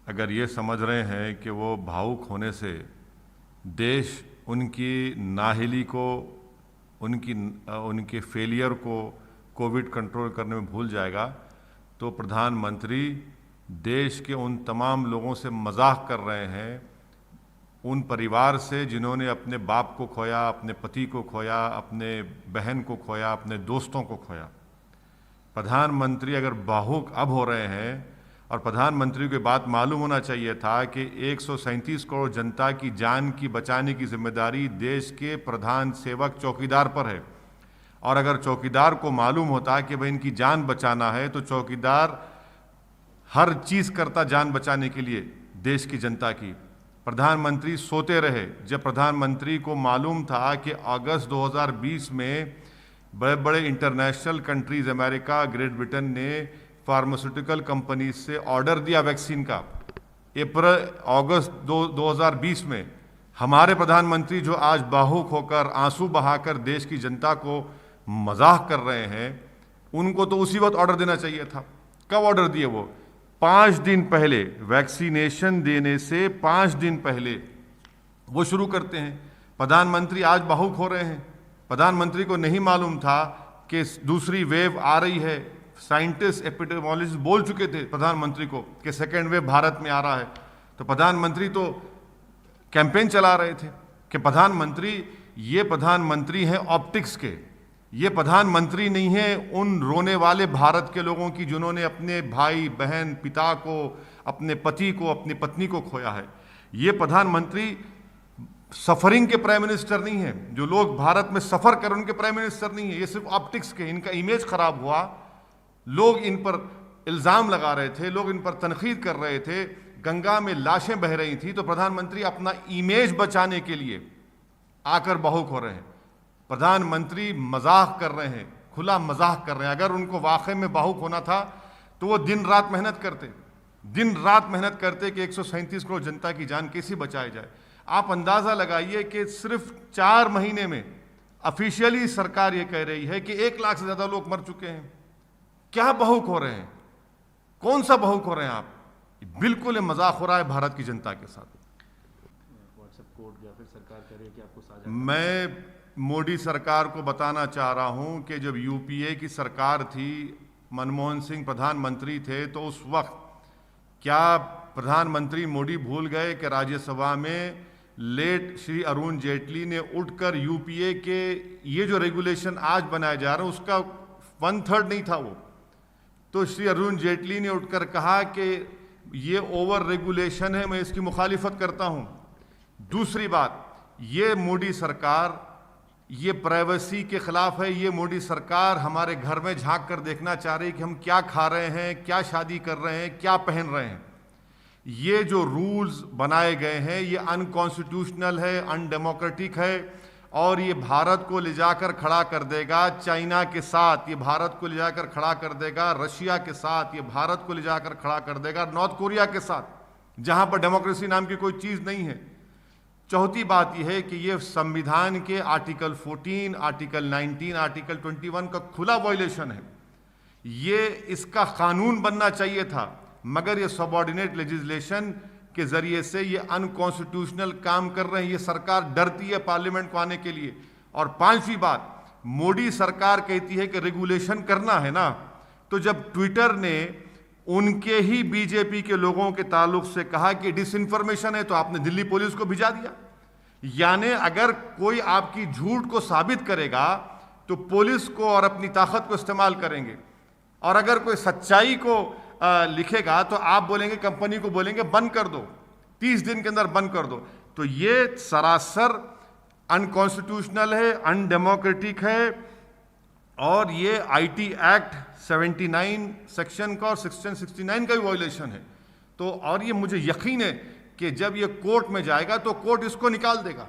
अगर ये समझ रहे हैं कि वो भावुक होने से देश उनकी नाहिली को, उनके फेलियर को कोविड कंट्रोल करने में भूल जाएगा, तो प्रधानमंत्री देश के उन तमाम लोगों से मजाक कर रहे हैं, उन परिवार से जिन्होंने अपने बाप को खोया, अपने पति को खोया, अपने बहन को खोया, अपने दोस्तों को खोया। प्रधानमंत्री अगर भावुक अब हो रहे हैं, और प्रधानमंत्री को बात मालूम होना चाहिए था कि 137 करोड़ जनता की जान की बचाने की जिम्मेदारी देश के प्रधान सेवक चौकीदार पर है। और अगर चौकीदार को मालूम होता कि भाई इनकी जान बचाना है, तो चौकीदार हर चीज़ करता जान बचाने के लिए देश की जनता की। प्रधानमंत्री सोते रहे जब प्रधानमंत्री को मालूम था कि अगस्त 2020 में बड़े बड़े international countries, America, great Britain ने फार्मास्यूटिकल कंपनी से ऑर्डर दिया वैक्सीन का। अगस्त 2020 में हमारे प्रधानमंत्री जो आज भावुक होकर, आंसू बहाकर देश की जनता को मजाक कर रहे हैं, उनको तो उसी वक्त ऑर्डर देना चाहिए था। कब ऑर्डर दिए? वो 5 दिन पहले, वैक्सीनेशन देने से 5 दिन पहले वो शुरू करते हैं। प्रधानमंत्री आज भावुक हो रहे हैं। प्रधानमंत्री को नहीं मालूम था कि दूसरी वेव आ रही है। साइंटिस्ट, एपिडेमियोलॉजिस्ट बोल चुके थे प्रधानमंत्री को कि सेकेंड वेव भारत में आ रहा है। तो प्रधानमंत्री तो कैंपेन चला रहे थे कि ये प्रधानमंत्री हैं ऑप्टिक्स के, ये प्रधानमंत्री नहीं है उन रोने वाले भारत के लोगों की जिन्होंने अपने भाई बहन, पिता को, अपने पति को, अपनी पत्नी को खोया है। ये प्रधानमंत्री सफरिंग के प्राइम मिनिस्टर नहीं है, जो लोग भारत में सफर कर उनके प्राइम मिनिस्टर नहीं है। ये सिर्फ ऑप्टिक्स के, इनका इमेज खराब हुआ, लोग इन पर इल्ज़ाम लगा रहे थे, लोग इन पर तनकीद कर रहे थे, गंगा में लाशें बह रही थी, तो प्रधानमंत्री अपना इमेज बचाने के लिए आकर भावुक हो रहे हैं। प्रधानमंत्री मजाक कर रहे हैं, खुला मजाक कर रहे हैं। अगर उनको वाकई में भावुक होना था तो वो दिन रात मेहनत करते कि 137 करोड़ जनता की जान कैसे बचाई जाए। आप अंदाज़ा लगाइए कि सिर्फ 4 महीने में ऑफिशियली सरकार ये कह रही है कि 1 लाख से ज़्यादा लोग मर चुके हैं। क्या भावुक हो रहे हैं? कौन सा भावुक हो रहे हैं आप? बिल्कुल मजाक हो रहा है भारत की जनता के साथ। व्हाट्सएप कोड या फिर सरकार कह रही है कि आपको साझा। मैं मोदी सरकार को बताना चाह रहा हूं कि जब यूपीए की सरकार थी, मनमोहन सिंह प्रधानमंत्री थे, तो उस वक्त क्या प्रधानमंत्री मोदी भूल गए कि राज्यसभा में लेट श्री अरुण जेटली ने उठकर यूपीए के ये जो रेगुलेशन आज बनाए जा रहे हैं उसका 1/3 नहीं था वो, तो श्री अरुण जेटली ने उठकर कहा कि ये ओवर रेगुलेशन है, मैं इसकी मुखालिफत करता हूं। दूसरी बात, ये मोदी सरकार ये प्राइवेसी के खिलाफ है। ये मोदी सरकार हमारे घर में झांक कर देखना चाह रही है कि हम क्या खा रहे हैं, क्या शादी कर रहे हैं, क्या पहन रहे हैं। ये जो रूल्स बनाए गए हैं ये अनकॉन्स्टिट्यूशनल है, अनडेमोक्रेटिक है, और ये भारत को ले जाकर खड़ा कर देगा चाइना के साथ, ये भारत को ले जाकर खड़ा कर देगा रशिया के साथ, ये भारत को ले जाकर खड़ा कर देगा नॉर्थ कोरिया के साथ, जहां पर डेमोक्रेसी नाम की कोई चीज़ नहीं है। चौथी बात यह है कि ये संविधान के आर्टिकल 14, आर्टिकल 19, आर्टिकल 21 का खुला वायलेशन है। ये इसका कानून बनना चाहिए था, मगर ये सबऑर्डिनेट लेजिस्लेशन के जरिए से ये अनकॉन्स्टिट्यूशनल काम कर रहे हैं। ये सरकार डरती है पार्लियामेंट को आने के लिए। और 5वीं बात, मोदी सरकार कहती है कि रेगुलेशन करना है ना, तो जब ट्विटर ने उनके ही बीजेपी के लोगों के ताल्लुक से कहा कि डिसइंफॉर्मेशन है, तो आपने दिल्ली पुलिस को भिजा दिया। यानी अगर कोई आपकी झूठ को साबित करेगा तो पुलिस को और अपनी ताकत को इस्तेमाल करेंगे, और अगर कोई सच्चाई को लिखेगा तो आप बोलेंगे, कंपनी को बोलेंगे बंद कर दो, 30 दिन के अंदर बंद कर दो। तो ये सरासर अनकॉन्स्टिट्यूशनल है, अनडेमोक्रेटिक है, और ये आईटी एक्ट 79 सेक्शन का और सेक्शन 69 का भी वायलेशन है। तो और ये मुझे यकीन है कि जब ये कोर्ट में जाएगा तो कोर्ट इसको निकाल देगा।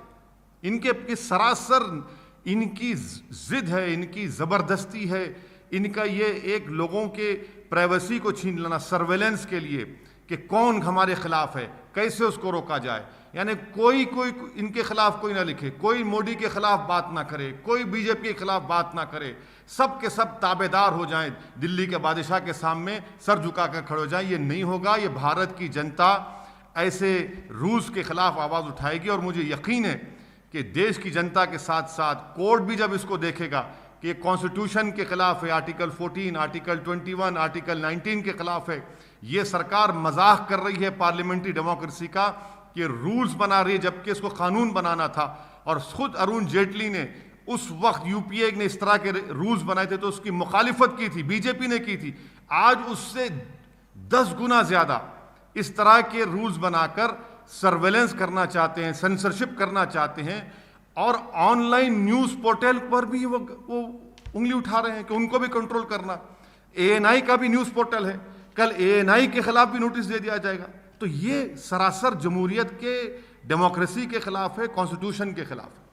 इनके सरासर इनकी जिद है, इनकी ज़बरदस्ती है, इनका ये एक लोगों के प्राइवेसी को छीन लेना सर्वेलेंस के लिए, कि कौन हमारे खिलाफ है, कैसे उसको रोका जाए। यानी कोई इनके खिलाफ कोई ना लिखे, कोई मोदी के खिलाफ बात ना करे, कोई बीजेपी के खिलाफ बात ना करे, सब के सब ताबेदार हो जाएं, दिल्ली के बादशाह के सामने सर झुका कर खड़े हो जाएं। ये नहीं होगा। ये भारत की जनता ऐसे रूल्स के खिलाफ आवाज़ उठाएगी और मुझे यकीन है कि देश की जनता के साथ साथ कोर्ट भी जब इसको देखेगा कि ये कॉन्स्टिट्यूशन के खिलाफ है, आर्टिकल 14, आर्टिकल 21, आर्टिकल 19 के खिलाफ है, ये सरकार मजाक कर रही है पार्लियामेंट्री डेमोक्रेसी का कि रूल्स बना रही है जबकि इसको कानून बनाना था। और खुद अरुण जेटली ने उस वक्त यूपीए ने इस तरह के रूल्स बनाए थे तो उसकी मुखालिफत की थी, बीजेपी ने की थी। आज उससे 10 गुना ज्यादा इस तरह के रूल्स बनाकर सर्वेलेंस करना चाहते हैं, सेंसरशिप करना चाहते हैं और ऑनलाइन न्यूज़ पोर्टल पर भी वो उंगली उठा रहे हैं कि उनको भी कंट्रोल करना। एएनआई का भी न्यूज़ पोर्टल है, कल एएनआई के खिलाफ भी नोटिस दे दिया जाएगा। तो ये सरासर जमहूरियत के डेमोक्रेसी के खिलाफ है, कॉन्स्टिट्यूशन के खिलाफ है।